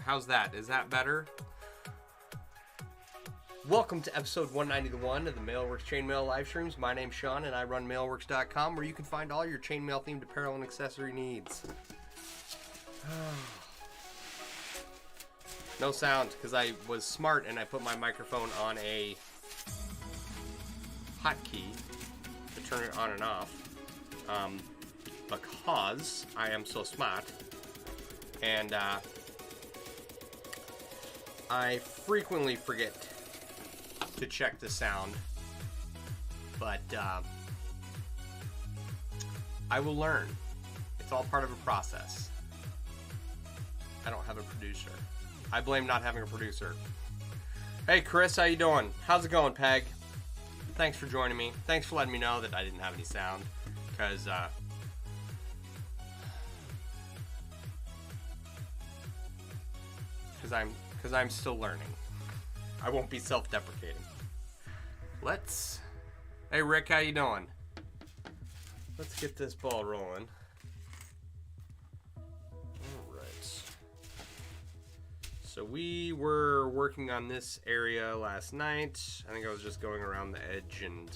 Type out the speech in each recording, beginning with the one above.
How's that? Is that better? Welcome to episode 191 of the MailleWerX Chainmail live streams. My name's Sean and I run MailleWerX.com, where you can find all your chainmail themed apparel and accessory needs. No sound because I was smart and I put my microphone on a hotkey to turn it on and off. Because I am so smart, and I frequently forget to check the sound, but I will learn. It's all part of a process. I don't have a producer. I blame not having a producer. Hey Chris, how you doing? How's it going, Peg? Thanks for joining me. Thanks for letting me know that I didn't have any sound, because I'm still learning. I won't be self-deprecating. Hey Rick, how you doing? Let's get this ball rolling. Alright. So we were working on this area last night. I think I was just going around the edge and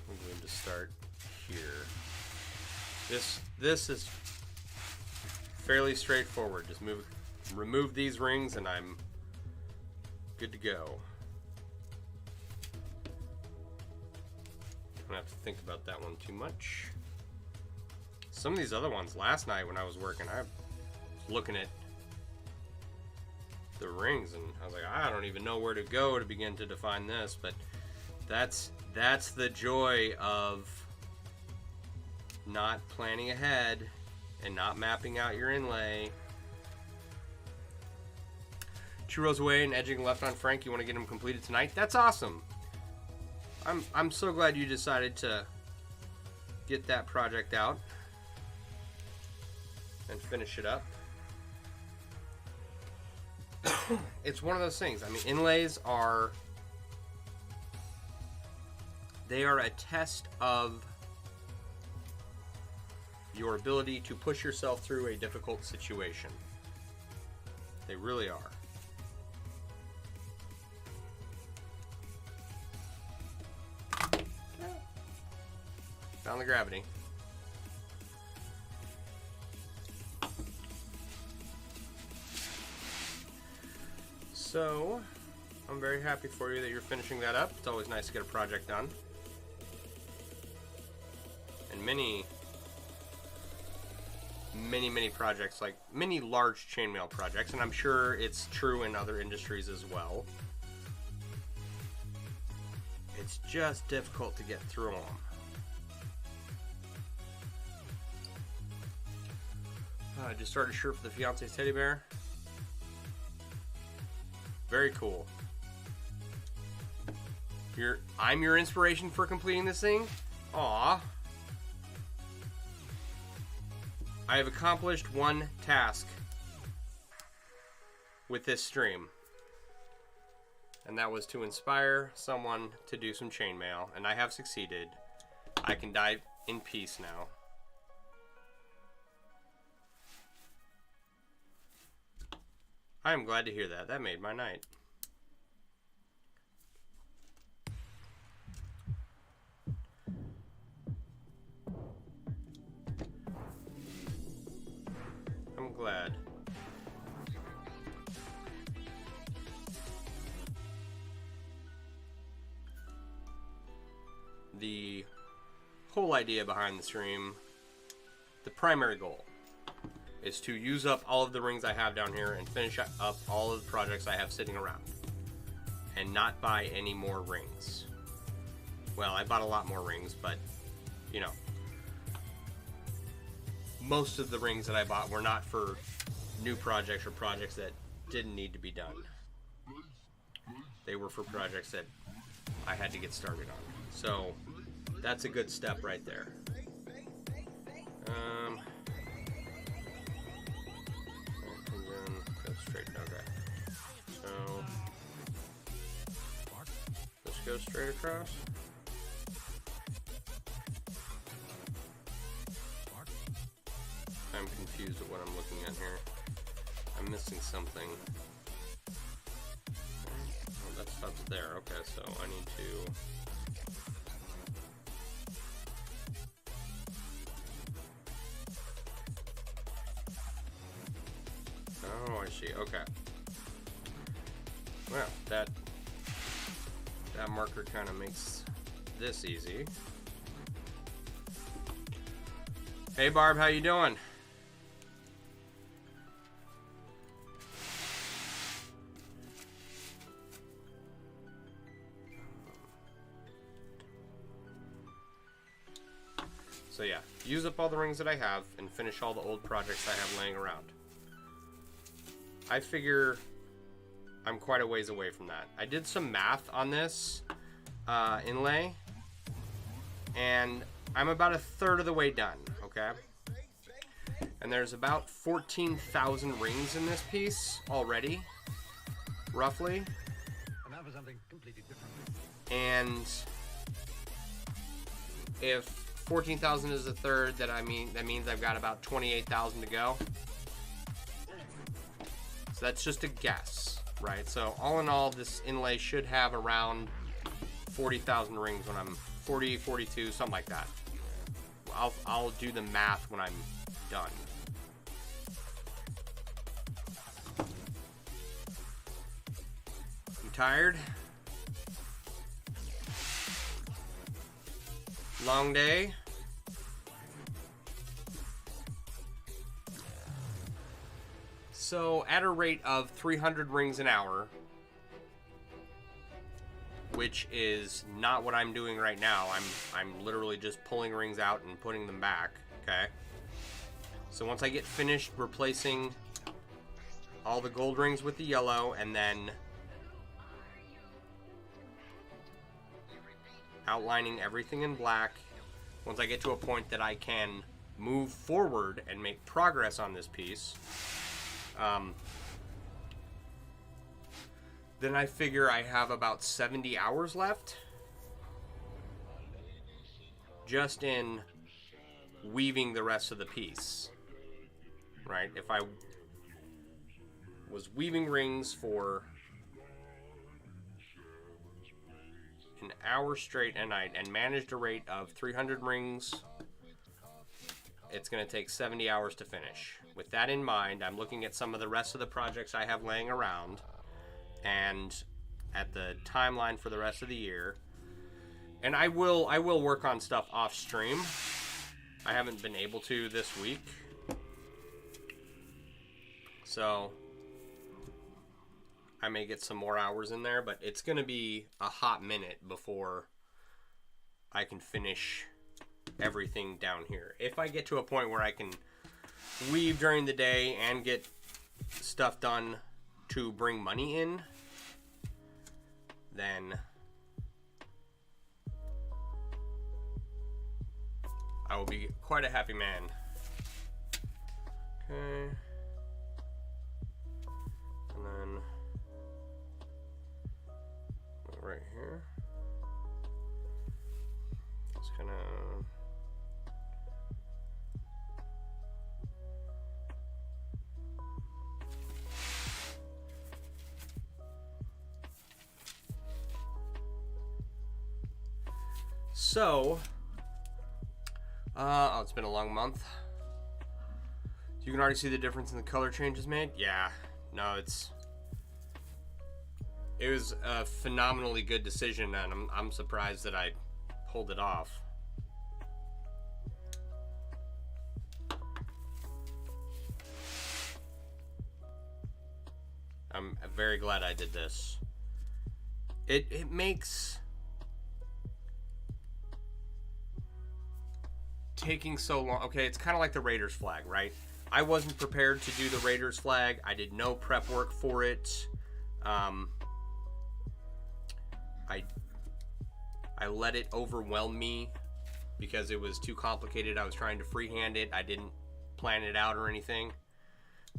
I'm going to start here. This is fairly straightforward. Just remove these rings and I'm good to go. I don't have to think about that one too much. Some of these other ones, last night when I was working, I was looking at the rings and I was like, I don't even know where to go to begin to define this, but that's the joy of not planning ahead and not mapping out your inlay. 2 rows away and edging left on Frank. You want to get him completed tonight? That's awesome. I'm so glad you decided to get that project out and finish it up. It's one of those things. I mean, inlays are a test of your ability to push yourself through a difficult situation. They really are. Found the gravity. So, I'm very happy for you that you're finishing that up. It's always nice to get a project done. And many projects, like many large chainmail projects, and I'm sure it's true in other industries as well. It's just difficult to get through them. I just started a shirt for the fiance's teddy bear. Very cool. I'm your inspiration for completing this thing? Aww. I have accomplished one task with this stream, and that was to inspire someone to do some chainmail, and I have succeeded. I can die in peace now. I am glad to hear that. That made my night. I'm glad. The whole idea behind the stream, the primary goal, is to use up all of the rings I have down here and finish up all of the projects I have sitting around and not buy any more rings. Well, I bought a lot more rings, but you know, most of the rings that I bought were not for new projects or projects that didn't need to be done. They were for projects that I had to get started on. So that's a good step right there. And then go straight. Okay. So let's go straight across. on here? I'm missing something. Oh, that stuff's there. Okay, so I need to... Oh, I see. Okay. Well, that marker kind of makes this easy. Hey Barb, how you doing? So yeah, use up all the rings that I have and finish all the old projects I have laying around. I figure I'm quite a ways away from that. I did some math on this inlay, and I'm about a third of the way done, okay? And there's about 14,000 rings in this piece already, roughly. And if 14,000 is a third, that means I've got about 28,000 to go. So that's just a guess, right? So all in all, this inlay should have around 40,000 rings when I'm 40, 42, something like that. I'll do the math when I'm done. You tired? Long day? So at a rate of 300 rings an hour, which is not what I'm doing right now. I'm literally just pulling rings out and putting them back, okay? So once I get finished replacing all the gold rings with the yellow and then outlining everything in black, once I get to a point that I can move forward and make progress on this piece, then I figure I have about 70 hours left just in weaving the rest of the piece, right? If I was weaving rings for an hour straight and managed a rate of 300 rings, it's going to take 70 hours to finish. With that in mind, I'm looking at some of the rest of the projects I have laying around and at the timeline for the rest of the year. And I will work on stuff off stream. I haven't been able to this week. So I may get some more hours in there, but it's going to be a hot minute before I can finish everything down here. If I get to a point where I can weave during the day and get stuff done to bring money in, then I will be quite a happy man. Okay. And then right here. It's gonna So, it's been a long month. You can already see the difference in the color changes made. Yeah, no, it was a phenomenally good decision, and I'm surprised that I pulled it off. I'm very glad I did this. It makes taking so long. Okay, it's kind of like the Raiders flag, right? I wasn't prepared to do the Raiders flag. I did no prep work for it. I let it overwhelm me because it was too complicated. I was trying to freehand it. I didn't plan it out or anything.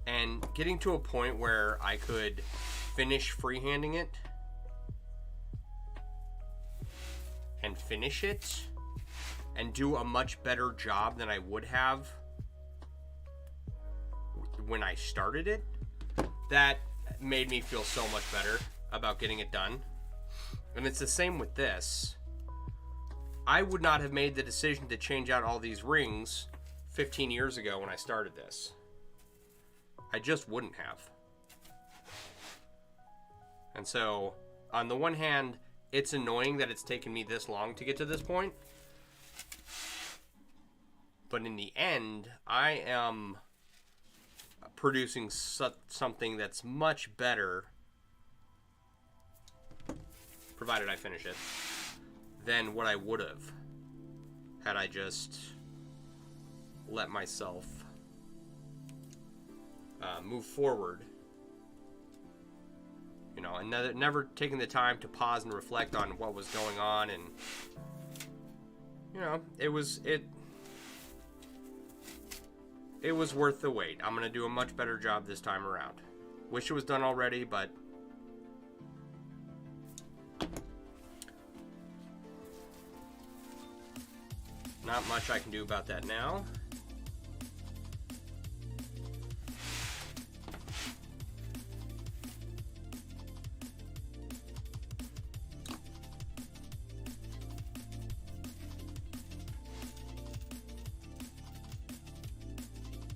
And getting to a point where I could finish freehanding it and finish it and do a much better job than I would have when I started it, that made me feel so much better about getting it done. And it's the same with this. I would not have made the decision to change out all these rings 15 years ago when I started this. I just wouldn't have. And so, on the one hand, it's annoying that it's taken me this long to get to this point. But in the end, I am producing something that's much better, provided I finish it, than what I would have had I just let myself move forward. You know, and never taking the time to pause and reflect on what was going on, and you know, it was worth the wait. I'm gonna do a much better job this time around. Wish it was done already, but not much I can do about that now.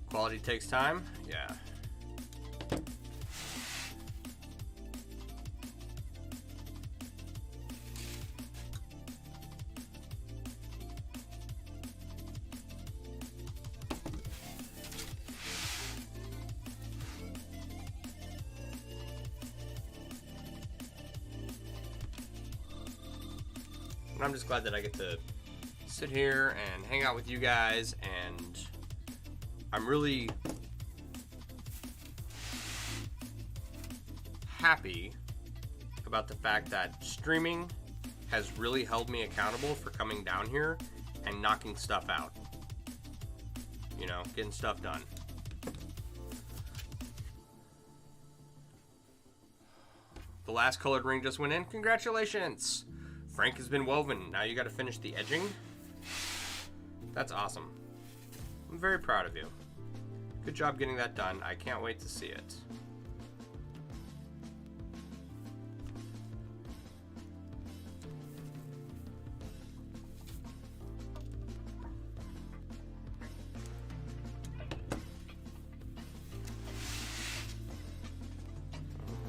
Quality takes time? Yeah. And I'm just glad that I get to sit here and hang out with you guys, and I'm really happy about the fact that streaming has really held me accountable for coming down here and knocking stuff out. You know, getting stuff done. The last colored ring just went in. Congratulations! Frank has been woven. Now you gotta finish the edging. That's awesome. I'm very proud of you. Good job getting that done. I can't wait to see it.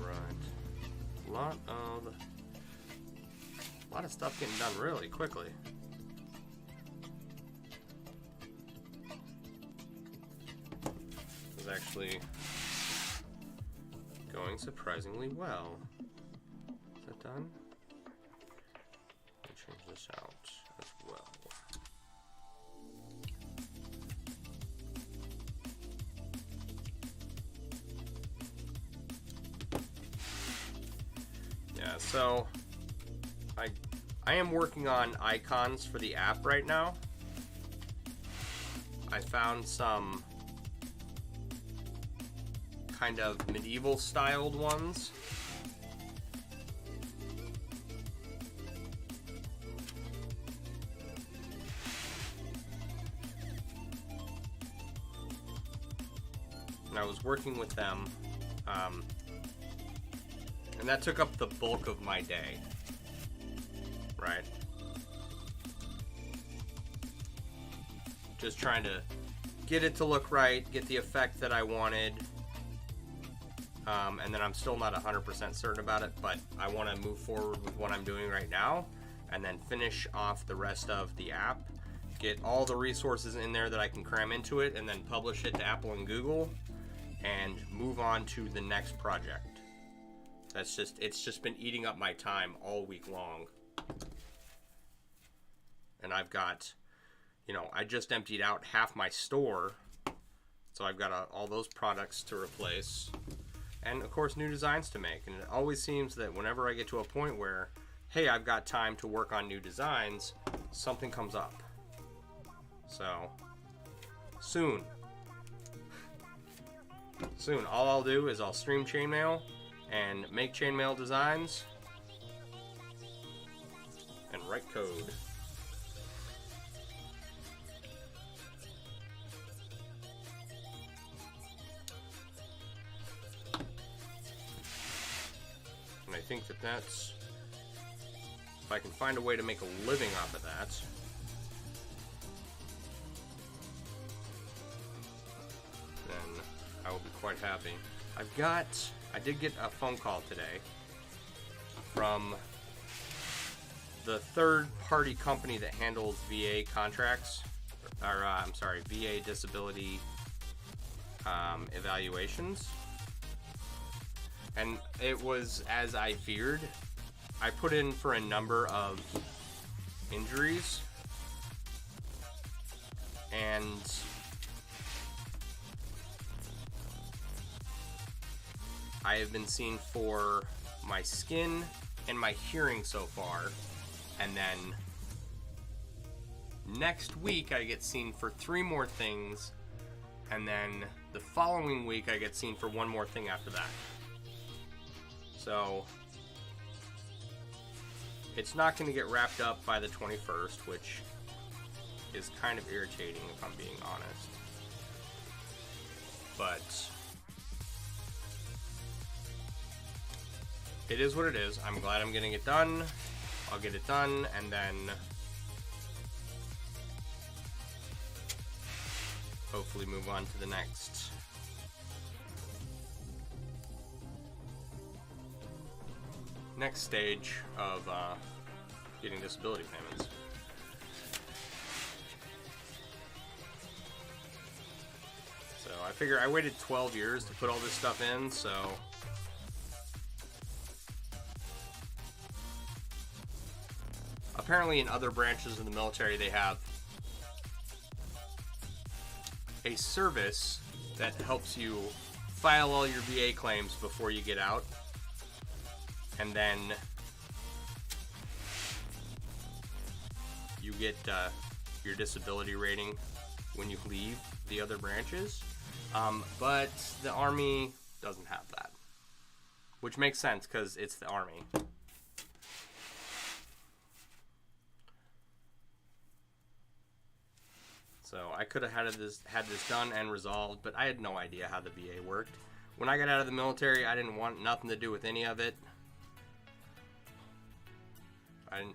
Alright. A lot of stuff getting done really quickly. Actually going surprisingly well. Is that done? I'll change this out as well. Yeah, so I am working on icons for the app right now. I found some kind of medieval styled ones. And I was working with them, and that took up the bulk of my day, right? Just trying to get it to look right, get the effect that I wanted. And then I'm still not 100% certain about it, but I want to move forward with what I'm doing right now and then finish off the rest of the app, get all the resources in there that I can cram into it, and then publish it to Apple and Google and move on to the next project. It's just been eating up my time all week long. And I've got, you know, I just emptied out half my store, so I've got all those products to replace. And of course, new designs to make. And it always seems that whenever I get to a point where, hey, I've got time to work on new designs, something comes up. So, soon. Soon. All I'll do is I'll stream Chainmail and make Chainmail designs and write code. think that that's, if I can find a way to make a living off of that, then I will be quite happy. I did get a phone call today from the third-party company that handles VA contracts, or I'm sorry, VA disability evaluations. And it was as I feared. I put in for a number of injuries, and I have been seen for my skin and my hearing so far, and then next week I get seen for 3 more things, and then the following week I get seen for 1 more thing after that. So it's not going to get wrapped up by the 21st, which is kind of irritating if I'm being honest. But it is what it is. I'm glad I'm getting it done. I'll get it done, and then hopefully move on to the next stage of getting disability payments. So I figure I waited 12 years to put all this stuff in, so apparently in other branches of the military they have a service that helps you file all your VA claims before you get out, and then you get your disability rating when you leave the other branches. But the Army doesn't have that, which makes sense because it's the Army. So I could have had this done and resolved, but I had no idea how the VA worked. When I got out of the military, I didn't want nothing to do with any of it.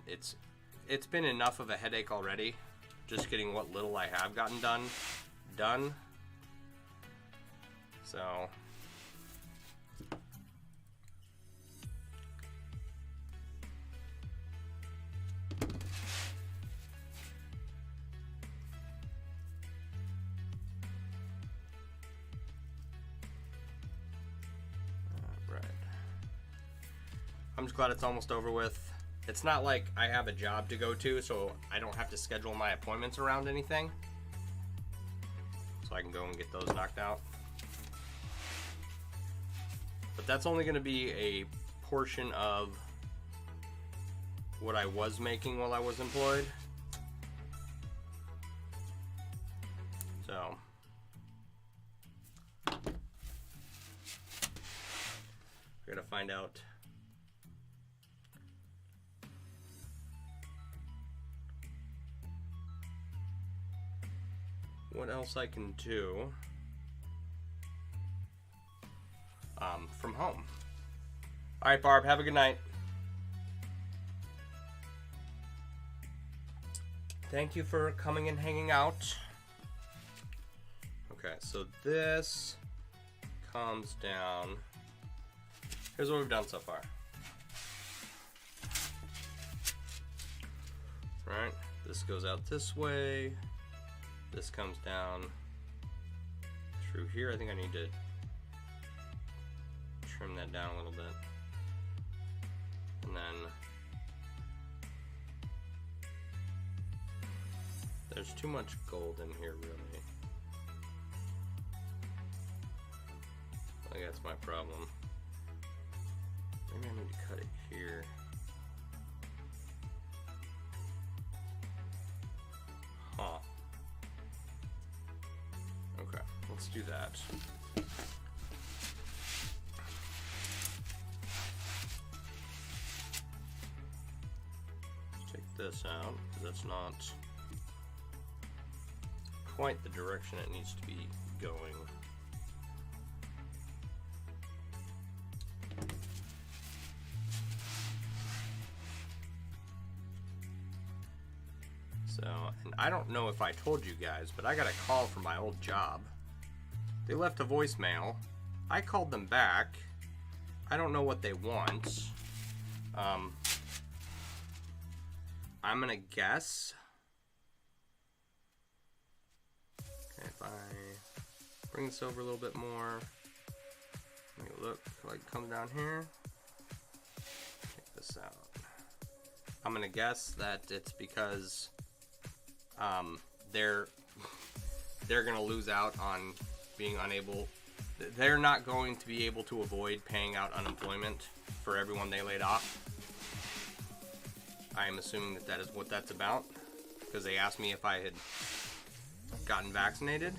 It's been enough of a headache already, just getting what little I have gotten done. So right. I'm just glad it's almost over with. It's not like I have a job to go to, so I don't have to schedule my appointments around anything. So I can go and get those knocked out. But that's only going to be a portion of what I was making while I was employed. So I gotta find out what else I can do from home. All right, Barb, have a good night. Thank you for coming and hanging out. Okay, so this comes down. Here's what we've done so far. All right, this goes out this way. This comes down through here. I think I need to trim that down a little bit. And then there's too much gold in here, really. I think that's my problem. Maybe I need to cut it here. Huh. Okay, let's do that. Let's take this out, because that's not quite the direction it needs to be going. So, and I don't know if I told you guys, but I got a call from my old job. They left a voicemail. I called them back. I don't know what they want. I'm gonna guess. Okay, if I bring this over a little bit more, let me look, like come down here, check this out. I'm gonna guess that it's because they're gonna lose out on being unable. They're not going to be able to avoid paying out unemployment for everyone they laid off. I am assuming that that is what that's about, because they asked me if I had gotten vaccinated,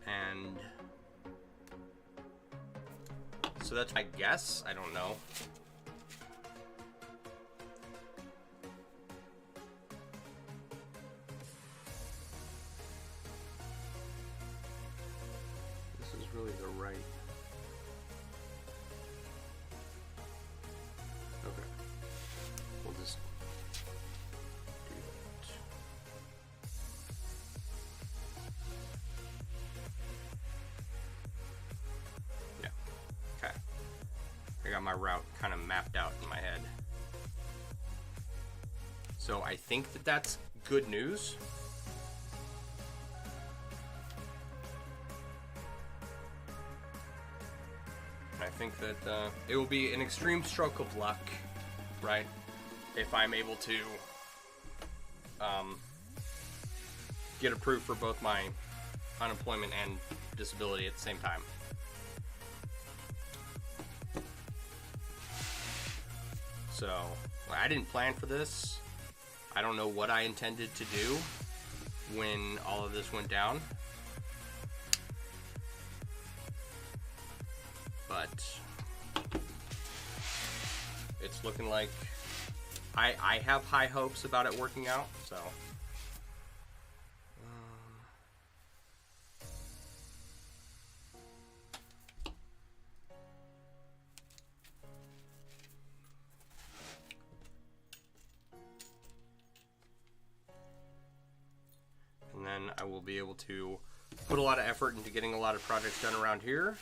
and so that's my guess. I don't know. This is really the right. Okay. We'll just do that. Yeah. Okay. I got my route kind of mapped out in my head. So I think that that's good news. I think that it will be an extreme stroke of luck, right? If I'm able to get approved for both my unemployment and disability at the same time. So, I didn't plan for this. I don't know what I intended to do when all of this went down. But it's looking like I have high hopes about it working out, so. And then I will be able to put a lot of effort into getting a lot of projects done around here.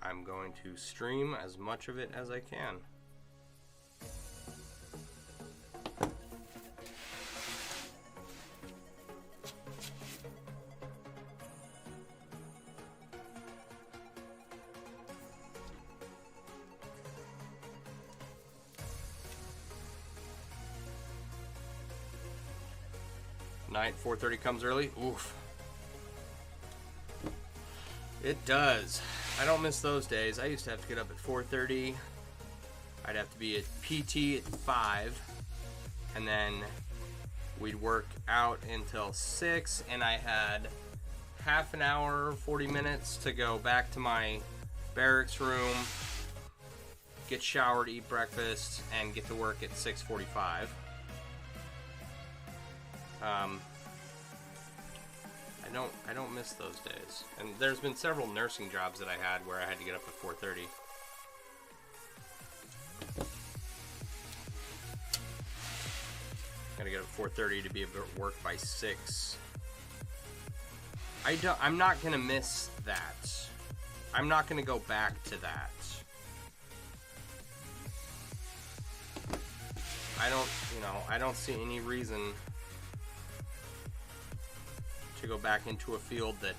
I'm going to stream as much of it as I can. Night 4:30 comes early. Oof. It does. I don't miss those days. I used to have to get up at 4:30. I'd have to be at PT at 5, and then we'd work out until 6, and I had half an hour, 40 minutes to go back to my barracks room, get showered, eat breakfast, and get to work at 6:45. I don't miss those days. And there's been several nursing jobs that I had where I had to get up at 4:30. Gotta get up at 4:30 to be able to work by 6. I'm not gonna miss that. I'm not gonna go back to that. I don't see any reason to go back into a field that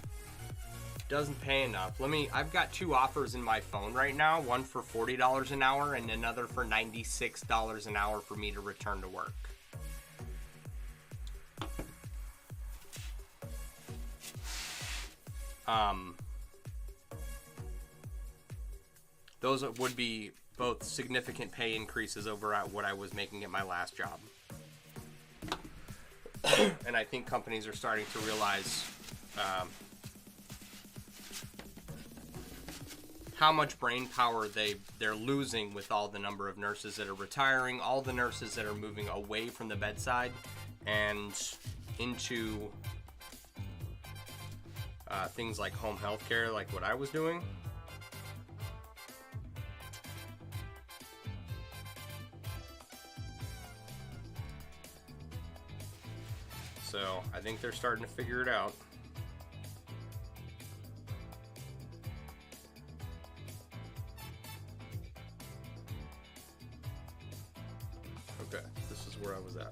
doesn't pay enough. I've got 2 offers in my phone right now, one for $40 an hour and another for $96 an hour for me to return to work. Those would be both significant pay increases over at what I was making at my last job. And I think companies are starting to realize how much brain power they're losing with all the number of nurses that are retiring, all the nurses that are moving away from the bedside and into things like home health care, like what I was doing. So I think they're starting to figure it out. Okay, this is where I was at.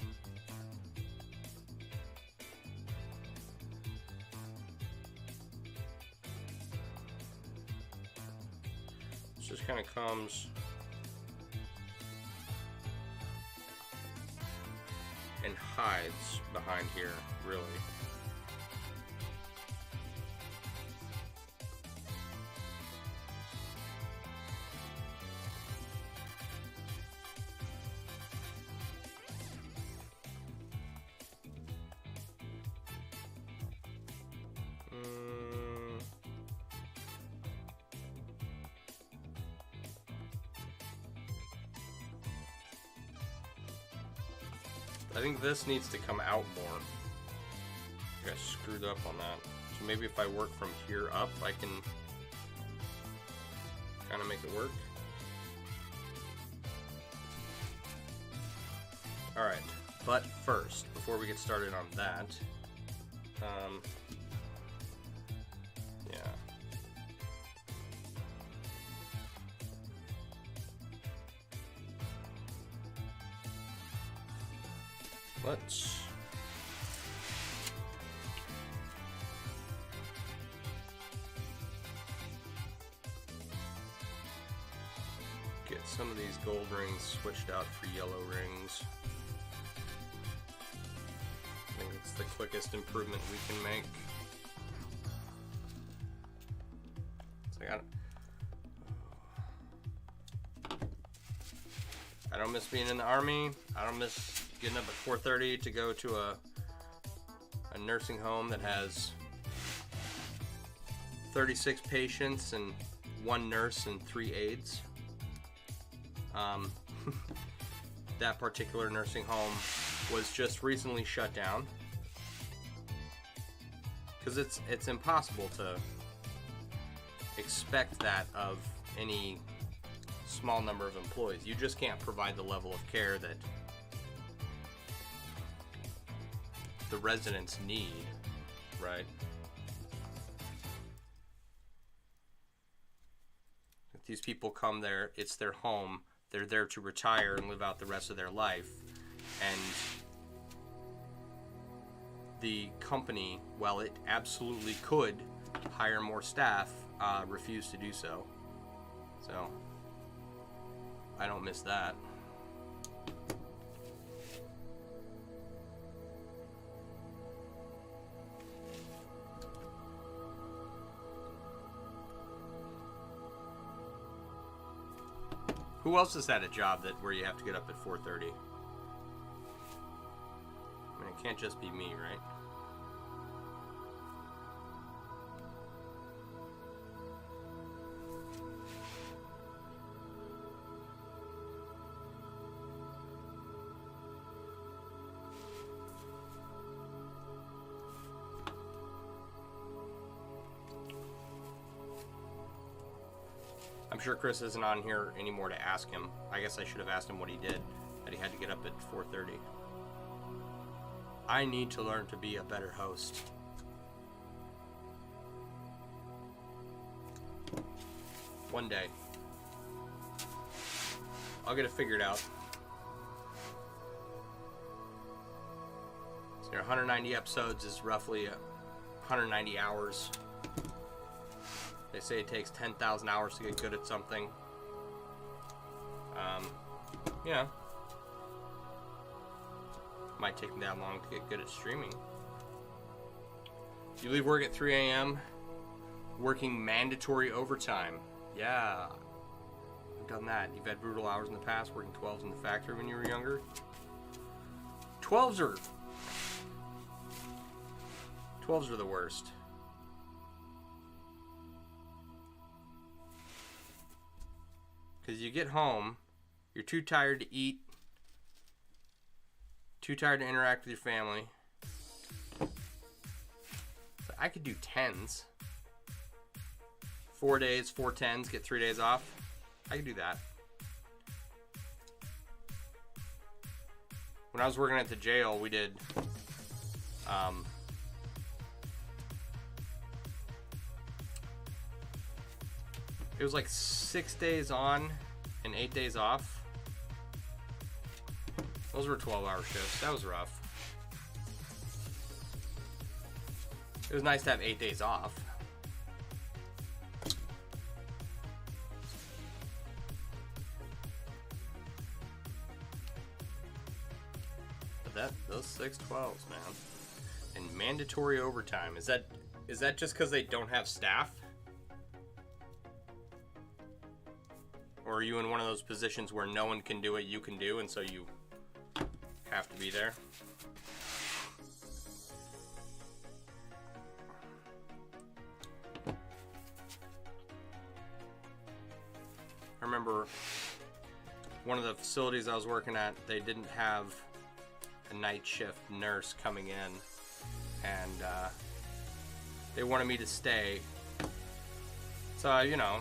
This just kind of comes and hides behind here, really. I think this needs to come out more. I got screwed up on that. So maybe if I work from here up, I can kind of make it work. Alright, but first, before we get started on that, yeah. Let's get some of these gold rings switched out for yellow rings. I think it's the quickest improvement we can make. So I don't miss being in the army. I don't miss getting up at 4:30 to go to a nursing home that has 36 patients and 1 nurse and 3 aides. That particular nursing home was just recently shut down because it's impossible to expect that of any small number of employees. You just can't provide the level of care that the residents need, right? If these people come there, it's their home. They're there to retire and live out the rest of their life. And the company, while it absolutely could hire more staff, refused to do so. So I don't miss that. Who else has had a job where you have to get up at 4:30? I mean, it can't just be me, right? I'm sure Chris isn't on here anymore to ask him. I guess I should have asked him what he did, that he had to get up at 4:30. I need to learn to be a better host. One day. I'll get it figured out. So 190 episodes is roughly 190 hours. They say it takes 10,000 hours to get good at something. Yeah. Might take me that long to get good at streaming. You leave work at 3 a.m. working mandatory overtime. Yeah. I've done that. You've had brutal hours in the past, working 12s in the factory when you were younger. 12s are the worst. Because you get home, you're too tired to eat, too tired to interact with your family. So I could do 10s. 4 days, 4 10s, get 3 days off. I could do that. When I was working at the jail, we did It was like 6 days on and 8 days off. Those were 12-hour shifts. That was rough. It was nice to have 8 days off. But those 6/12s, man. And mandatory overtime. Is that just because they don't have staff? Or are you in one of those positions where no one can do what you can do, and so you have to be there? I remember one of the facilities I was working at, they didn't have a night shift nurse coming in, and they wanted me to stay. So, you know,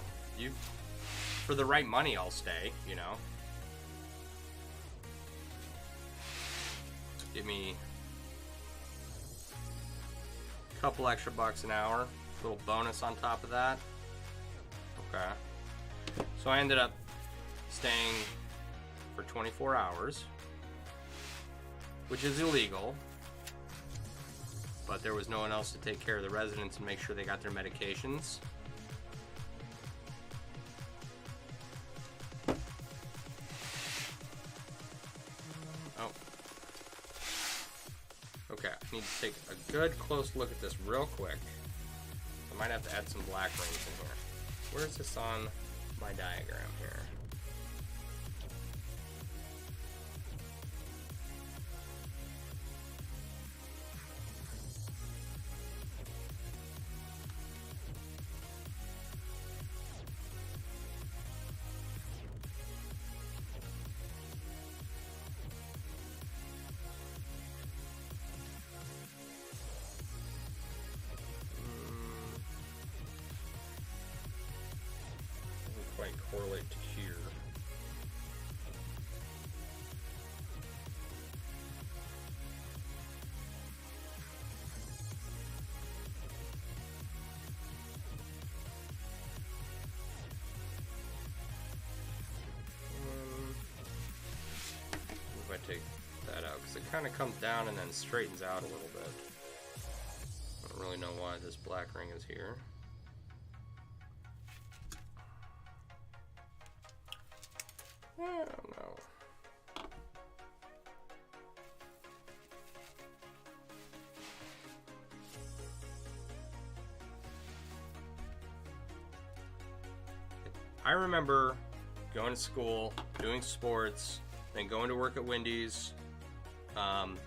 for the right money, I'll stay, you know. Give me a couple extra bucks an hour, a little bonus on top of that. Okay. So I ended up staying for 24 hours, which is illegal, but there was no one else to take care of the residents and make sure they got their medications. Oh. Okay, I need to take a good close look at this real quick. I might have to add some black rings in here. Where's this on my diagram here? Quite correlate to here. If I take that out, because it kind of comes down and then straightens out a little bit. I don't really know why this black ring is here. I don't know. I remember going to school, doing sports, then going to work at Wendy's, and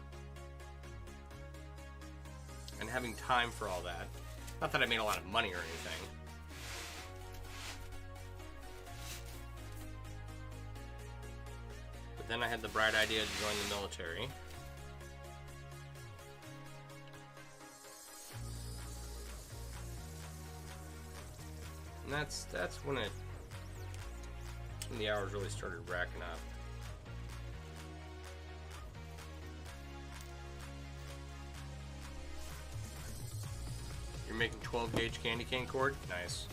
having time for all that. Not that I made a lot of money or anything. Then I had the bright idea to join the military. And that's when the hours really started racking up. You're making 12 gauge candy cane cord? Nice.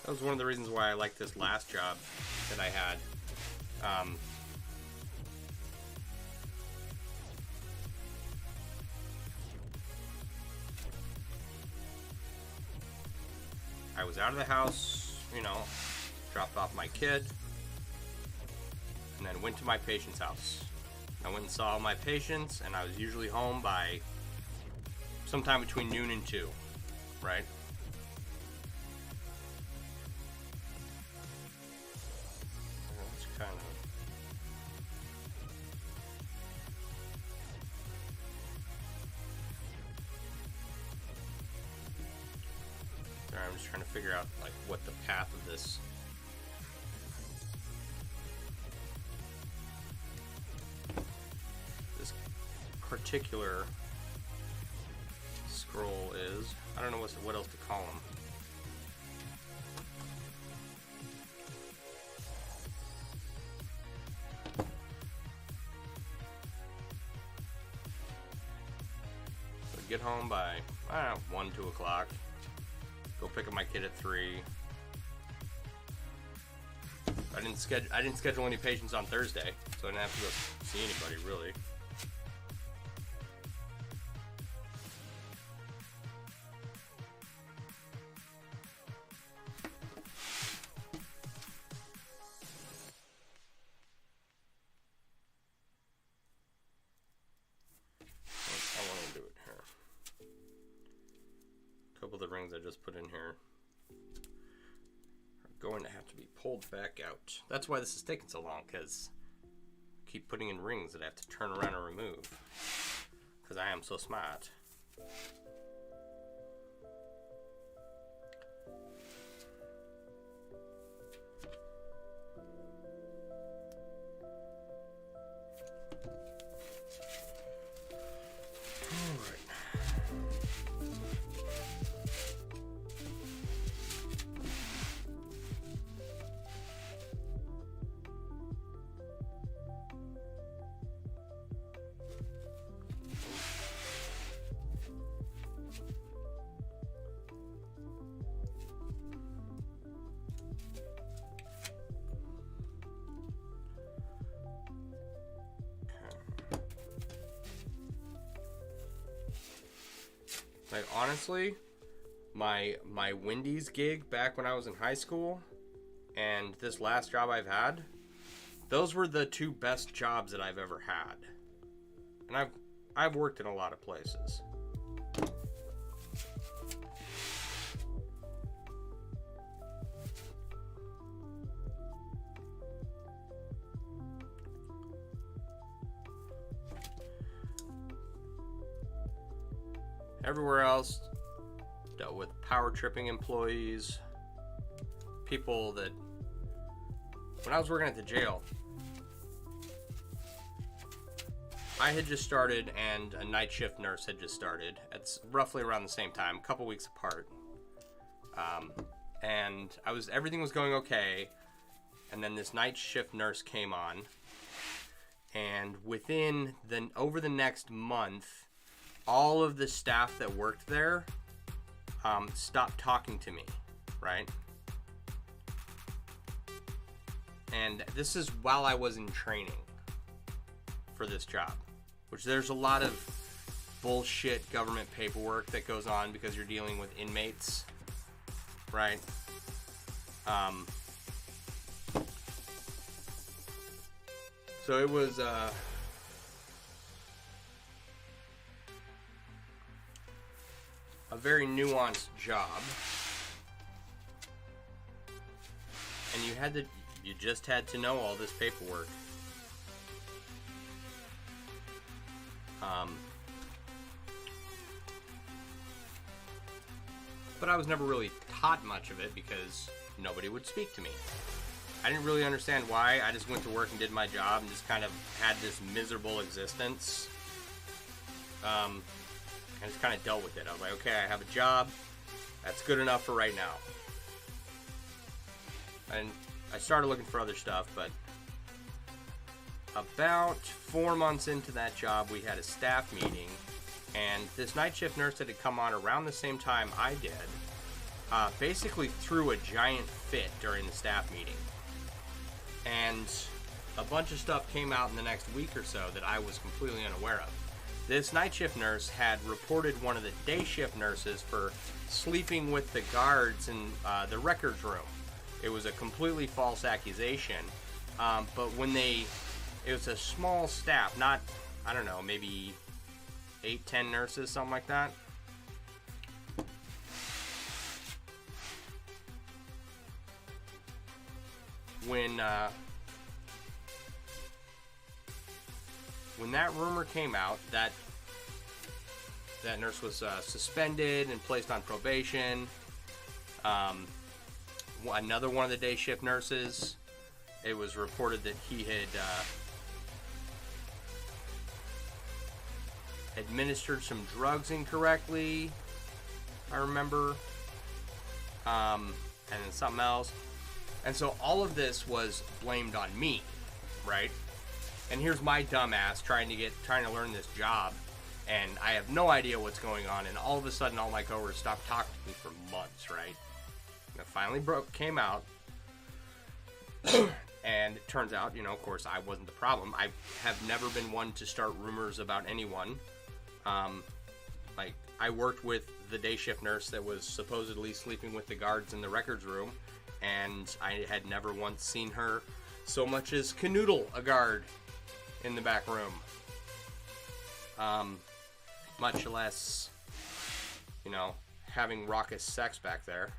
That was one of the reasons why I liked this last job that I had. I was out of the house, you know, dropped off my kid, and then went to my patient's house. I went and saw my patients, and I was usually home by sometime between noon and 2, right? I'm just trying to figure out like what the path of this particular scroll is. I don't know what else to call them. get home by, I don't know, 1, 2 o'clock. Go pick up my kid at 3. I didn't schedule any patients on Thursday, so I didn't have to go see anybody really. I want to do it here. A couple of the rings I just put in here going to have to be pulled back out. That's why this is taking so long, because I keep putting in rings that I have to turn around and remove, because I am so smart. Like, honestly, my Wendy's gig back when I was in high school and this last job I've had, those were the 2 best jobs that I've ever had. And I've worked in a lot of places. Everywhere else, dealt with power tripping employees, people that, when I was working at the jail, I had just started and a night shift nurse had just started. It's roughly around the same time, a couple weeks apart. And everything was going okay, and then this night shift nurse came on, and over the next month, all of the staff that worked there stopped talking to me, right? And this is while I was in training for this job, which there's a lot of bullshit government paperwork that goes on because you're dealing with inmates, right? So it was a very nuanced job, and you just had to know all this paperwork. But I was never really taught much of it because nobody would speak to me. I didn't really understand why. I just went to work and did my job and just kind of had this miserable existence. I just kind of dealt with it. I was like, okay, I have a job. That's good enough for right now. And I started looking for other stuff, but about 4 months into that job, we had a staff meeting, and this night shift nurse that had come on around the same time I did, basically threw a giant fit during the staff meeting. And a bunch of stuff came out in the next week or so that I was completely unaware of. This night shift nurse had reported one of the day shift nurses for sleeping with the guards in the records room. It was a completely false accusation. But it was a small staff, not, I don't know, maybe 8, 10 nurses, something like that. When that rumor came out, that nurse was suspended and placed on probation. Another one of the day shift nurses, it was reported that he had administered some drugs incorrectly, I remember, and then something else. And so all of this was blamed on me, right? And here's my dumbass trying to learn this job, and I have no idea what's going on, and all of a sudden all my coworkers stopped talking to me for months, right? And it finally came out, and it turns out, you know, of course, I wasn't the problem. I have never been one to start rumors about anyone. Like, I worked with the day shift nurse that was supposedly sleeping with the guards in the records room, and I had never once seen her so much as canoodle a guard in the back room. Much less, you know, having raucous sex back there.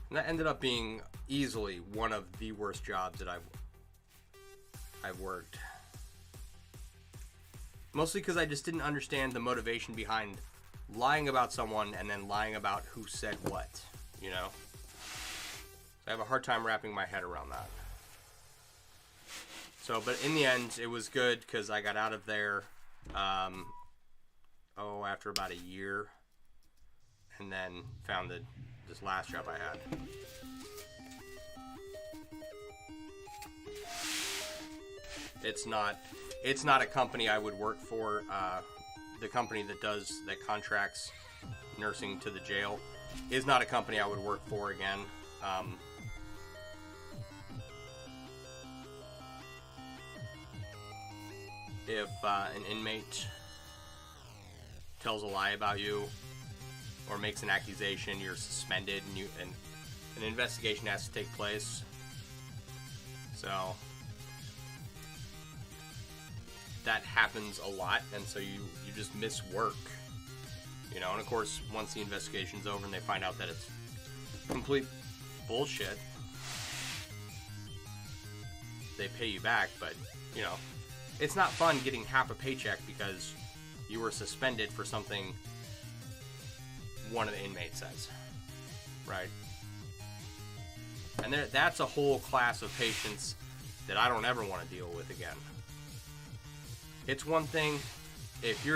And that ended up being easily one of the worst jobs that I've worked. Mostly because I just didn't understand the motivation behind lying about someone and then lying about who said what, you know? So I have a hard time wrapping my head around that. So, but in the end, it was good because I got out of there, after about a year, and then found this last job I had. It's not a company I would work for. The company that contracts nursing to the jail is not a company I would work for again. If an inmate tells a lie about you or makes an accusation, you're suspended, and an investigation has to take place. So that happens a lot, and so you just miss work, you know. And of course, once the investigation's over and they find out that it's complete bullshit, they pay you back. But you know, it's not fun getting half a paycheck because you were suspended for something one of the inmates says, right? And that's a whole class of patients that I don't ever want to deal with again. It's one thing if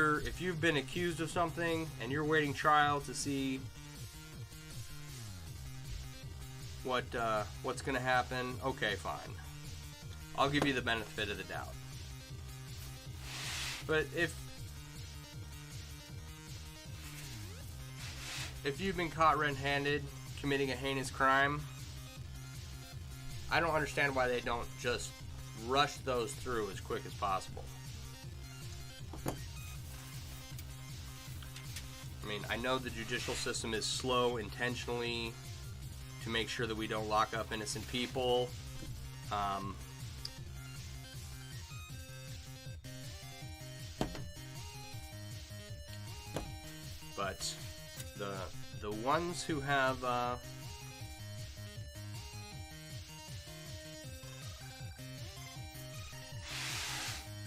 you've been accused of something and you're waiting trial to see what's going to happen. Okay, fine. I'll give you the benefit of the doubt. But if you've been caught red-handed committing a heinous crime, I don't understand why they don't just rush those through as quick as possible. I mean, I know the judicial system is slow intentionally to make sure that we don't lock up innocent people. But the ones who have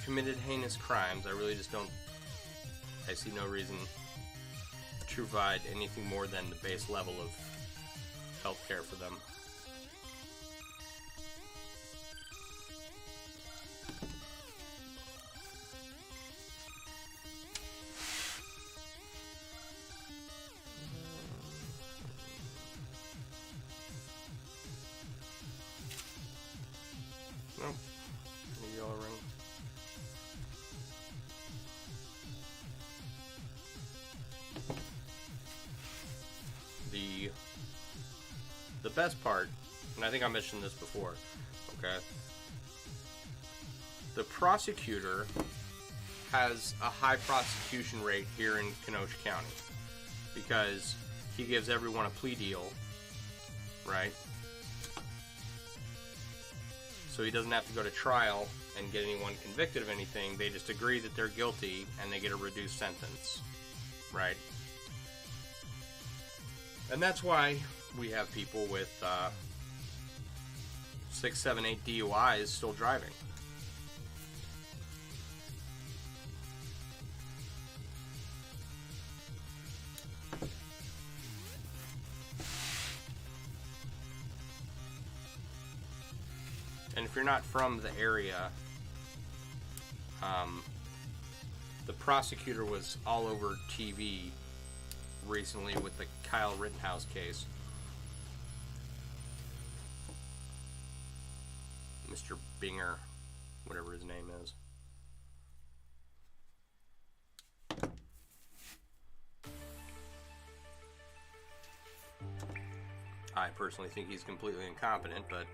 committed heinous crimes, I really just don't. I see no reason to provide anything more than the base level of health care for them. Nope. Maybe I'll ring. The best part, and I think I mentioned this before, okay? The prosecutor has a high prosecution rate here in Kenosha County because he gives everyone a plea deal, right? So he doesn't have to go to trial and get anyone convicted of anything. They just agree that they're guilty and they get a reduced sentence, right? And that's why we have people with 6, 7, 8 DUIs still driving. And if you're not from the area, the prosecutor was all over TV recently with the Kyle Rittenhouse case. Mr. Binger, whatever his name is. I personally think he's completely incompetent, but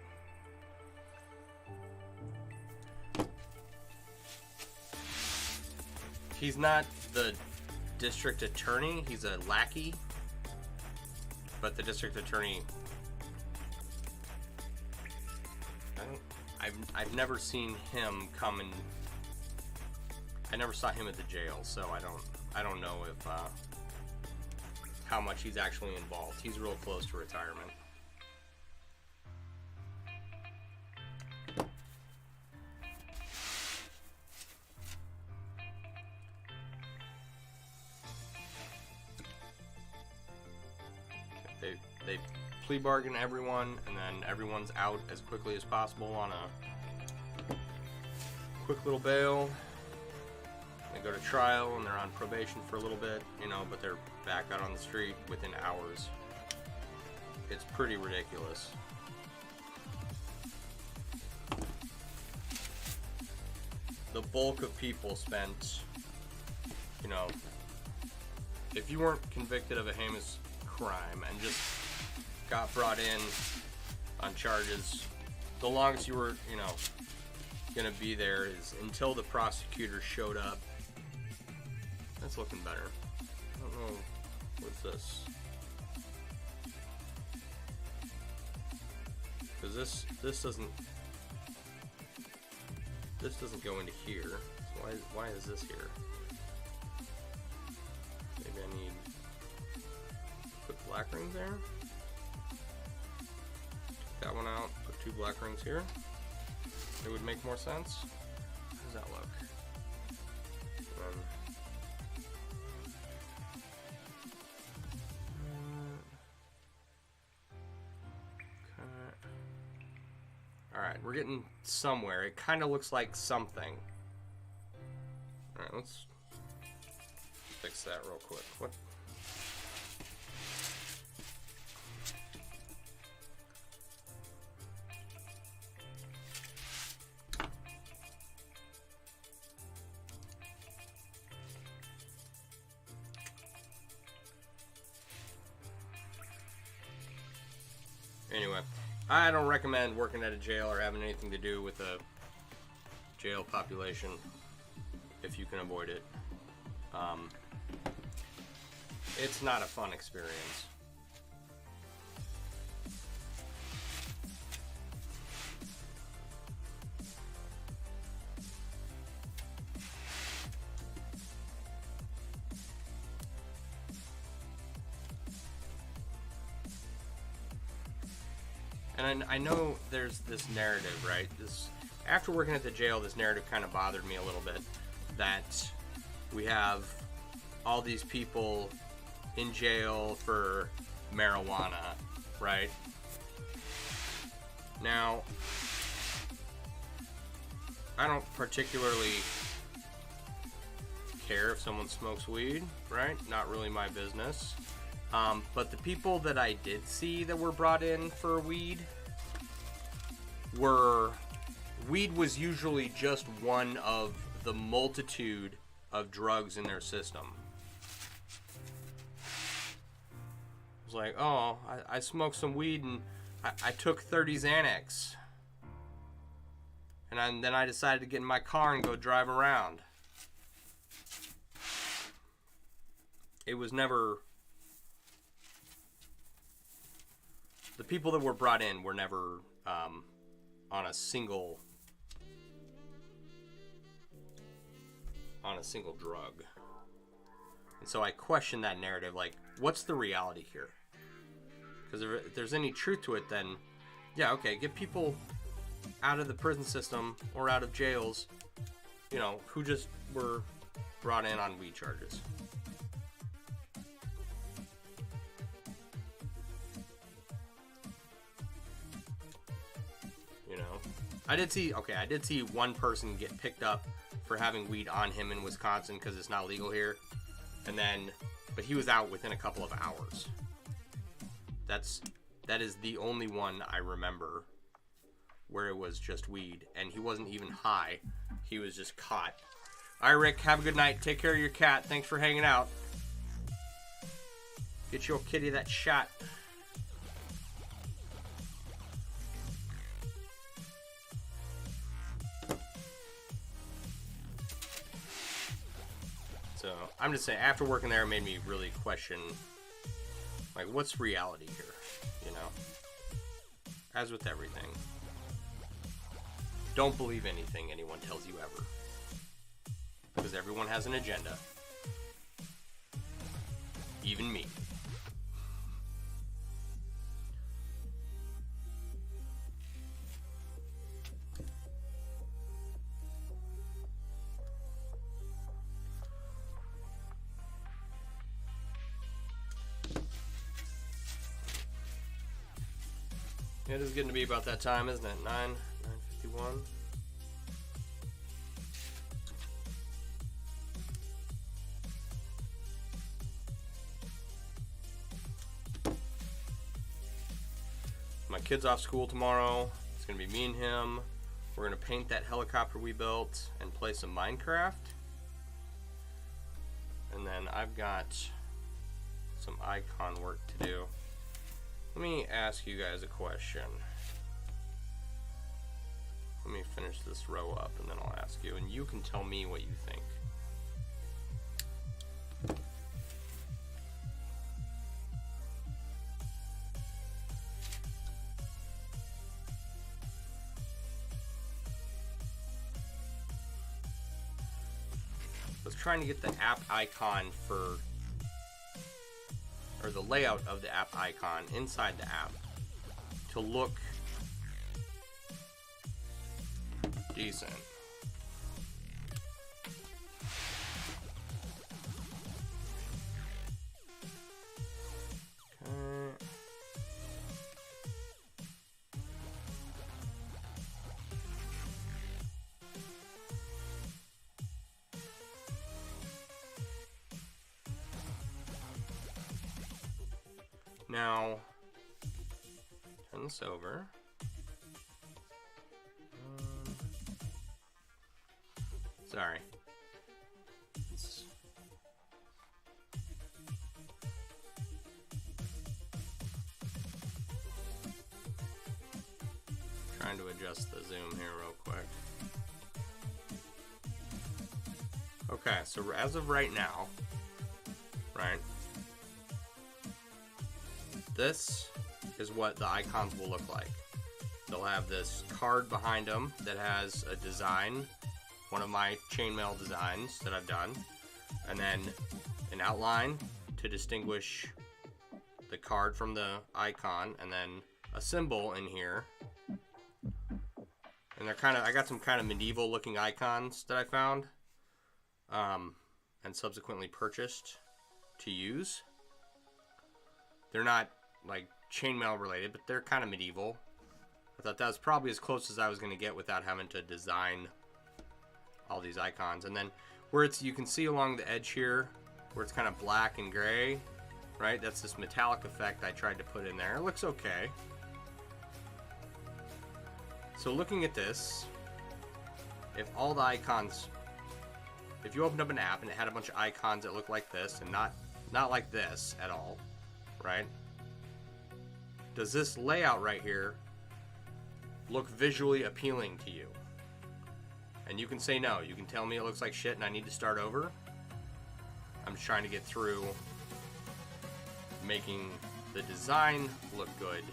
he's not the district attorney, he's a lackey. But the district attorney, I've never seen him come and I never saw him at the jail, so I don't know if how much he's actually involved. He's real close to retirement. They plea bargain everyone, and then everyone's out as quickly as possible on a quick little bail. They go to trial, and they're on probation for a little bit, you know, but they're back out on the street within hours. It's pretty ridiculous. The bulk of people spent, you know, if you weren't convicted of a heinous crime and just got brought in on charges, the longest you were, you know, gonna be there is until the prosecutor showed up. That's looking better. I don't know, what's this? Because this doesn't go into here. So why is this here? Maybe I need put black rings there. Take that one out. Put 2 black rings here. It would make more sense. How does that look? Alright, we're getting somewhere. It kind of looks like something. Alright, let's fix that real quick. What? Anyway, I don't recommend working at a jail or having anything to do with a jail population if you can avoid it. It's not a fun experience. And I know there's this narrative, right? After working at the jail, this narrative kind of bothered me a little bit, that we have all these people in jail for marijuana, right? Now, I don't particularly care if someone smokes weed, right? Not really my business. But the people that I did see that were brought in for weed was usually just one of the multitude of drugs in their system. It was like, oh, I smoked some weed and I took 30 Xanax. And then I decided to get in my car and go drive around. It was never... The people that were brought in were never on a single drug. And so I question that narrative, like, what's the reality here? Because if there's any truth to it, then, yeah, okay, get people out of the prison system or out of jails, you know, who just were brought in on weed charges. You know, I did see one person get picked up for having weed on him in Wisconsin because it's not legal here, but he was out within a couple of hours. That is the only one I remember where it was just weed, and he wasn't even high. He was just caught. All right, Rick, have a good night. Take care of your cat. Thanks for hanging out. Get your kitty that shot. I'm just saying, after working there, it made me really question, like, what's reality here, you know? As with everything. Don't believe anything anyone tells you ever. Because everyone has an agenda. Even me. It is getting to be about that time, isn't it? 9:51. My kid's off school tomorrow. It's gonna be me and him. We're gonna paint that helicopter we built and play some Minecraft. And then I've got some icon work to do. Let me ask you guys a question. Let me finish this row up and then I'll ask you, and you can tell me what you think. I was trying to get the app icon for, or the layout of the app icon inside the app to look decent. Okay. Now, turn this over. Sorry. Trying to adjust the zoom here real quick. Okay, so as of right now, right? This is what the icons will look like. They'll have this card behind them that has a design, one of my chainmail designs that I've done, and then an outline to distinguish the card from the icon, and then a symbol in here. And they're kind of, I got some kind of medieval looking icons that I found and subsequently purchased to use. They're not like chainmail related, but they're kind of medieval. I thought that was probably as close as I was going to get without having to design all these icons. And then where it's, you can see along the edge here where it's kind of black and gray, right? That's this metallic effect I tried to put in there. It looks okay. So looking at this, if all the icons, if you opened up an app and it had a bunch of icons that look like this and not like this at all, right? Does this layout right here look visually appealing to you? And you can say no. You can tell me it looks like shit and I need to start over. I'm just trying to get through making the design look good.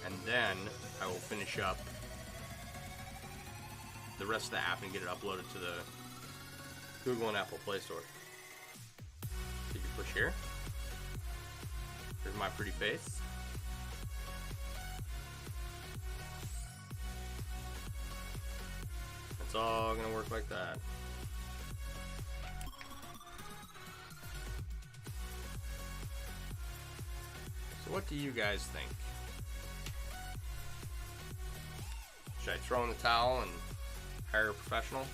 And then I will finish up the rest of the app and get it uploaded to the Google and Apple Play Store. Did you push here? Here's my pretty face. It's all gonna work like that. So what do you guys think? Should I throw in the towel and hire a professional?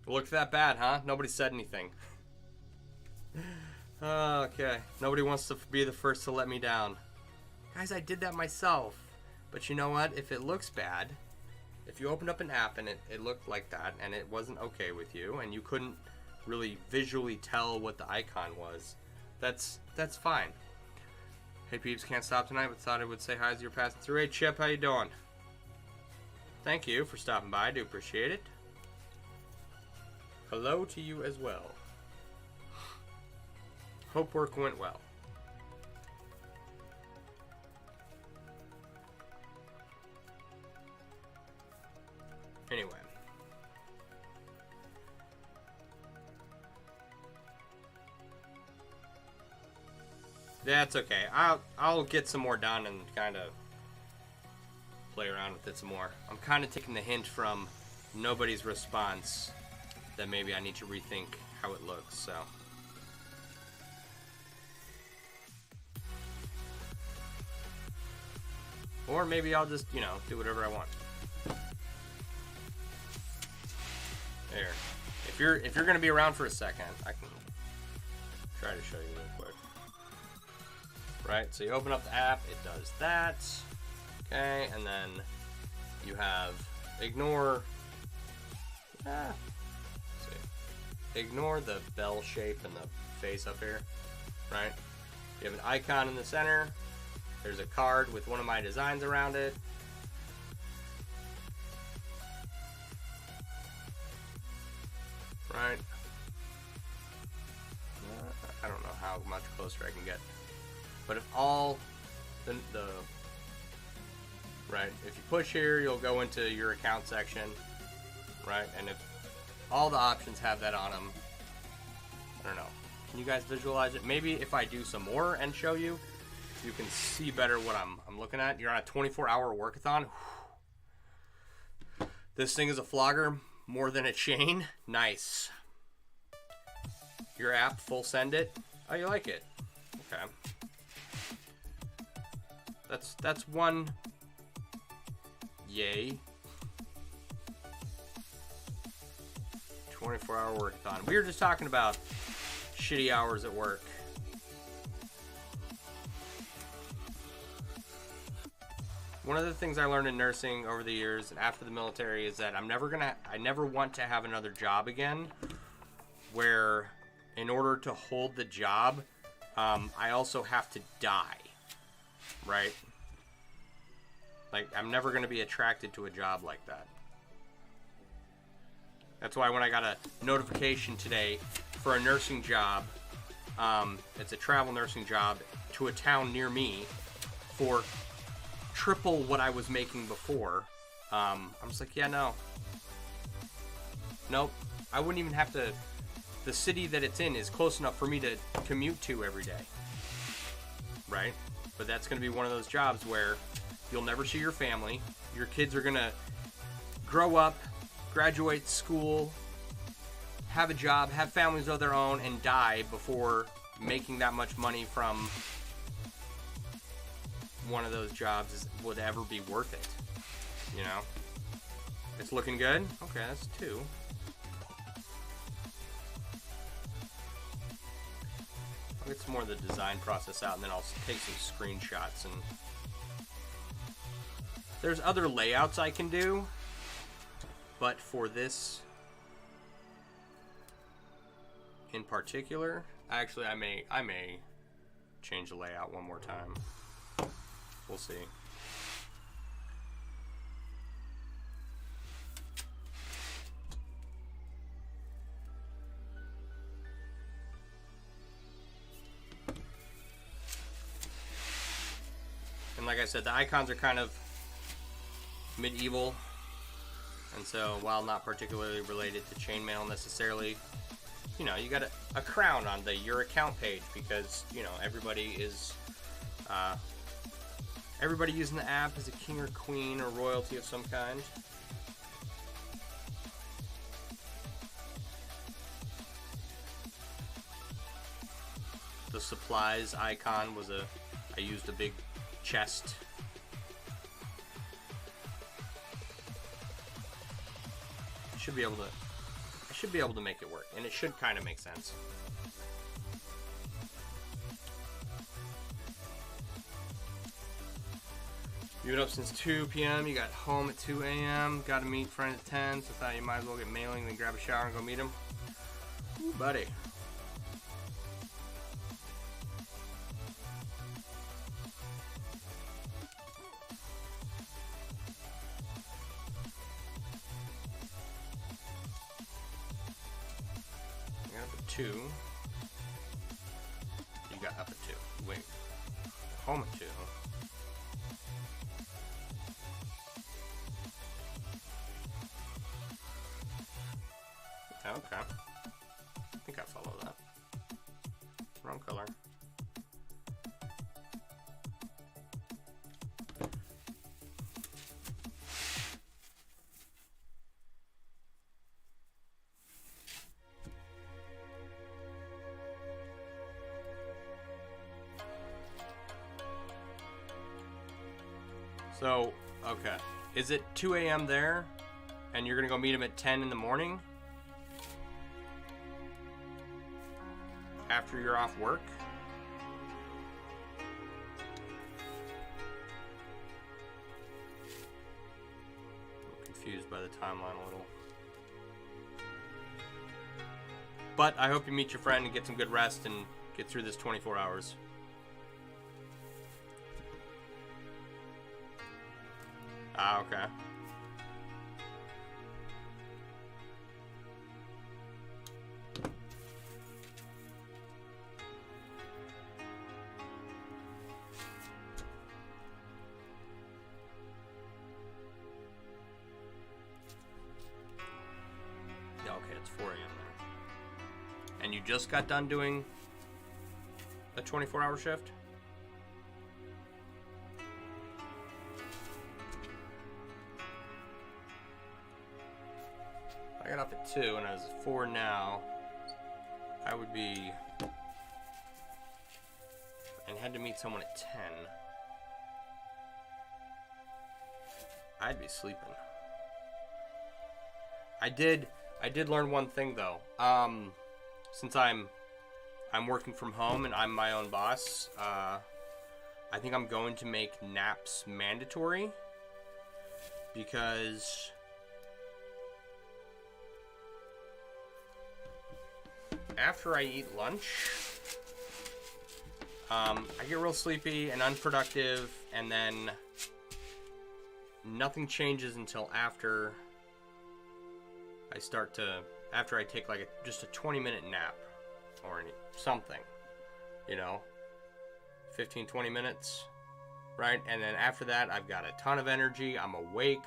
Looked that bad, huh? Nobody said anything. Okay. Nobody wants to be the first to let me down. Guys, I did that myself. But you know what? If it looks bad, if you opened up an app and it looked like that and it wasn't okay with you and you couldn't really visually tell what the icon was, that's fine. Hey peeps, can't stop tonight, but thought I would say hi as you're passing through. Hey Chip, how you doing? Thank you for stopping by, I do appreciate it. Hello to you as well. Hope work went well. Anyway. That's okay. I'll get some more done and kind of play around with it some more. I'm kind of taking the hint from nobody's response that maybe I need to rethink how it looks, so. Or maybe I'll just, you know, do whatever I want. There. If you're gonna be around for a second, I can try to show you real quick. Right, so you open up the app, it does that. Okay, and then you have ignore the bell shape and the face up here, right? You have an icon in the center. There's a card with one of my designs around it. Right? I don't know how much closer I can get. But if all the right, if you push here, you'll go into your account section, right? And if all the options have that on them, I don't know. Can you guys visualize it? Maybe if I do some more and show you, you can see better what I'm looking at. You're on a 24-hour workathon. This thing is a flogger more than a chain. Nice. Your app, full send it. Oh, you like it? Okay. That's one. Yay. 24-hour workathon. We were just talking about shitty hours at work. One of the things I learned in nursing over the years and after the military is that I never want to have another job again where in order to hold the job, I also have to die, right? Like, I'm never going to be attracted to a job like that. That's why when I got a notification today for a nursing job, it's a travel nursing job to a town near me for triple what I was making before. I'm just like, yeah, no. Nope. I wouldn't even have to. The city that it's in is close enough for me to commute to every day. Right? But that's going to be one of those jobs where you'll never see your family. Your kids are going to grow up, graduate school, have a job, have families of their own, and die before making that much money from one of those jobs would ever be worth it. You know? It's looking good? Okay, that's 2. I'll get some more of the design process out and then I'll take some screenshots. And there's other layouts I can do, but for this in particular, actually I may change the layout one more time. We'll see. And like I said, the icons are kind of medieval, and so while not particularly related to chainmail necessarily, you know, you got a crown on your account page because, you know, everybody is everybody using the app is a king or queen or royalty of some kind. The supplies icon was I used a big chest. I should be able to make it work, and it should kind of make sense. You've been up since 2 p.m. You got home at 2 a.m. Got to meet friend at 10, so thought you might as well get mailing, then grab a shower and go meet him. Ooh, buddy. I got up at 2. You got up at 2. Wait. Home at 2. Okay. I think I follow that. Wrong color. So, okay. Is it 2 a.m. there? And you're gonna go meet him at 10 in the morning? After you're off work? I'm confused by the timeline a little. But I hope you meet your friend and get some good rest and get through this 24 hours. Ah, okay. Yeah, okay, it's 4 a.m. there. And you just got done doing a 24-hour shift? I got off at 2 and I was at 4 now. I would be... and had to meet someone at 10. I'd be sleeping. I did learn one thing though. Since I'm working from home and I'm my own boss, I think I'm going to make naps mandatory because after I eat lunch, I get real sleepy and unproductive, and then nothing changes until after I take like just a 20-minute nap or something, you know, 15-20 minutes, right? And then after that, I've got a ton of energy. I'm awake.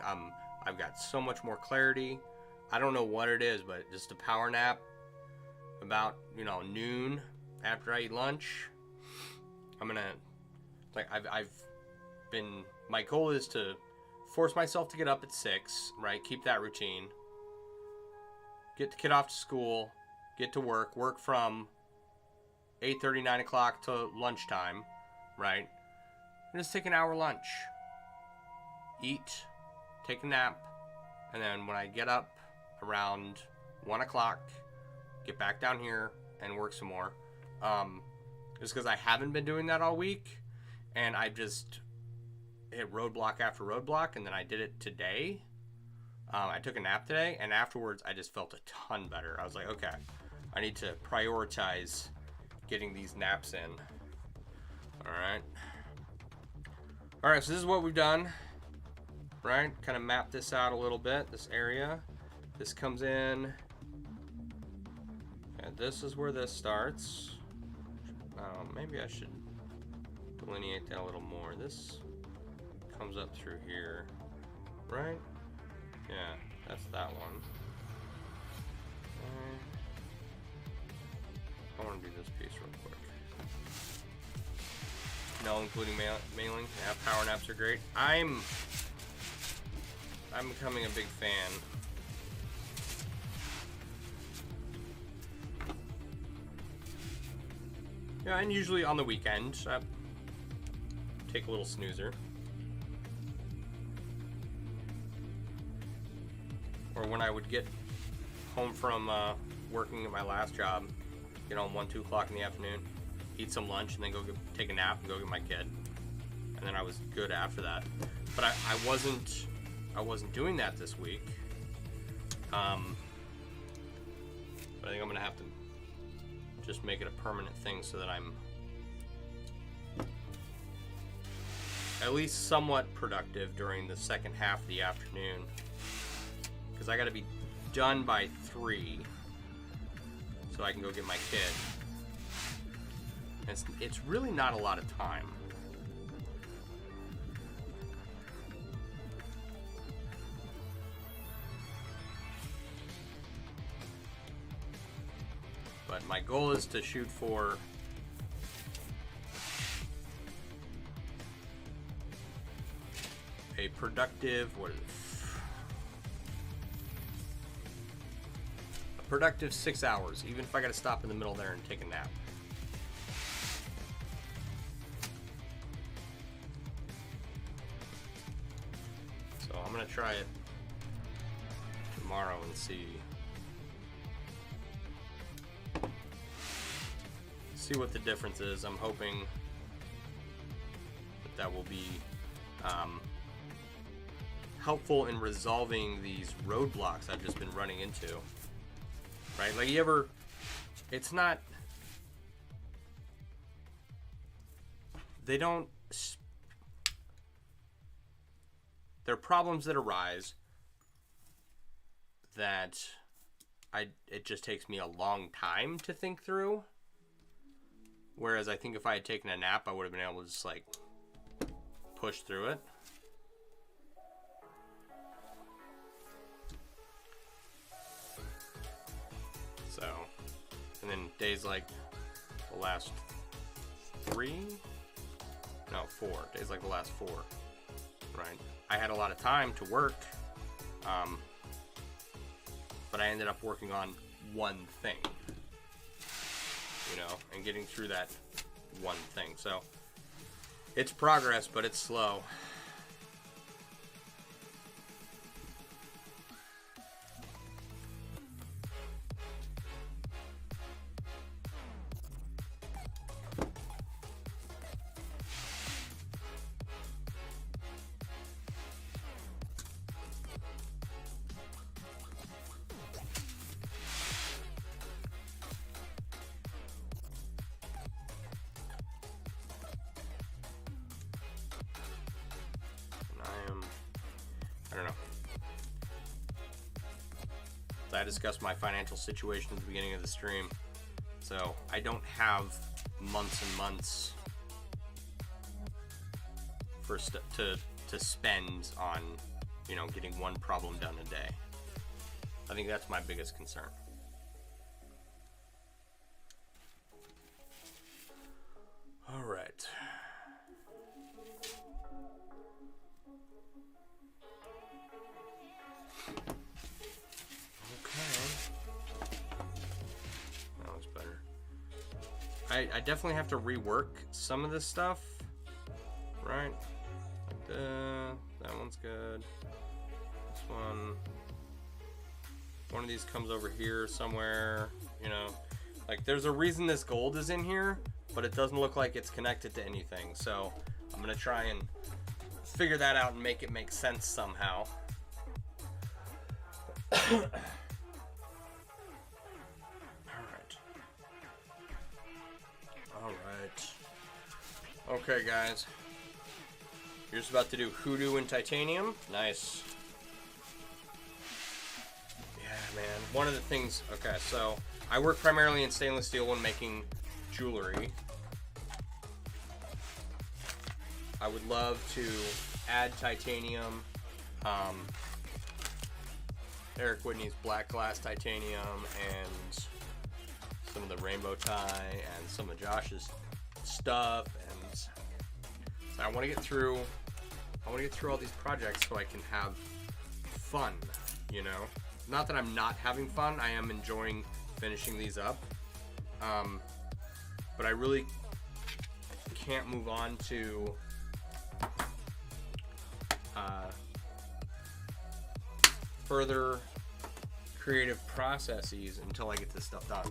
I've got so much more clarity. I don't know what it is, but just a power nap about, you know, noon after I eat lunch. My goal is to force myself to get up at 6, right? Keep that routine. Get the kid off to school, get to work from 8:30, 9 o'clock to lunchtime, right? And just take an hour lunch. Eat, take a nap, and then when I get up around 1 o'clock, get back down here and work some more. Just because I haven't been doing that all week, and I just hit roadblock after roadblock, and then I did it today. I took a nap today, and afterwards I just felt a ton better. I was like, okay, I need to prioritize getting these naps in. Alright, so this is what we've done, right? Kind of map this out a little bit, this area. This comes in, and this is where this starts. Maybe I should delineate that a little more. This comes up through here, right? Yeah, that's that one. I want to do this piece real quick. No, including mailing. Yeah, power naps are great. I'm becoming a big fan. Yeah, and usually on the weekend, I take a little snoozer. Or when I would get home from working at my last job, get home 1, 2 o'clock in the afternoon, eat some lunch, and then go take a nap and go get my kid. And then I was good after that. But I wasn't doing that this week. But I think I'm gonna have to just make it a permanent thing so that I'm at least somewhat productive during the second half of the afternoon. Because I got to be done by 3 so I can go get my kid. It's really not a lot of time. But my goal is to shoot for a productive, a productive 6 hours, even if I gotta stop in the middle there and take a nap. So I'm gonna try it tomorrow and see what the difference is. I'm hoping that will be helpful in resolving these roadblocks I've just been running into. Right? Like, it's not, there are problems that arise that it just takes me a long time to think through. Whereas I think if I had taken a nap, I would have been able to just like push through it. So, and then days like the last 4 days like the last 4, right? I had a lot of time to work, but I ended up working on one thing. You know, and getting through that one thing. So it's progress, but it's slow. I don't know. I discussed my financial situation at the beginning of the stream, so I don't have months and months for to spend on, you know, getting one problem done a day. I think that's my biggest concern. All right. I definitely have to rework some of this stuff, right? That one's good. This one of these comes over here somewhere, you know. Like, there's a reason this gold is in here, but it doesn't look like it's connected to anything. So I'm gonna try and figure that out and make it make sense somehow. Okay, guys. You're just about to do hoodoo and titanium. Nice. Yeah, man. One of the things... Okay, so I work primarily in stainless steel when making jewelry. I would love to add titanium. Eric Whitney's black glass titanium and some of the rainbow tie and some of Josh's stuff. I want to get through all these projects so I can have fun, you know? Not that I'm not having fun, I am enjoying finishing these up. But I really can't move on to further creative processes until I get this stuff done.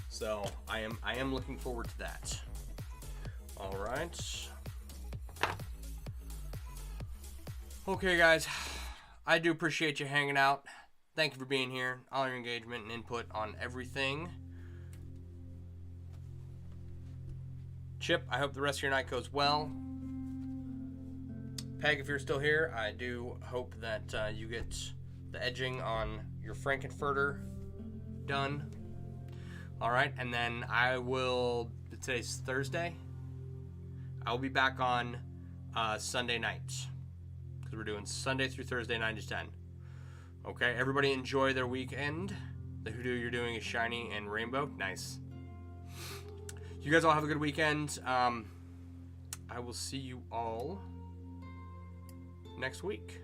So I am looking forward to that. All right. Okay, guys. I do appreciate you hanging out. Thank you for being here, all your engagement and input on everything. Chip, I hope the rest of your night goes well. Peg, if you're still here, I do hope that you get the edging on your Frankenfurter done. All right, and then I will, today's Thursday, I'll be back on Sunday nights, because we're doing Sunday through Thursday, 9 to 10. Okay, everybody enjoy their weekend. The hoodoo you're doing is shiny and rainbow. Nice. You guys all have a good weekend. I will see you all next week.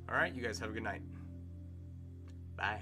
All right, you guys have a good night. Bye.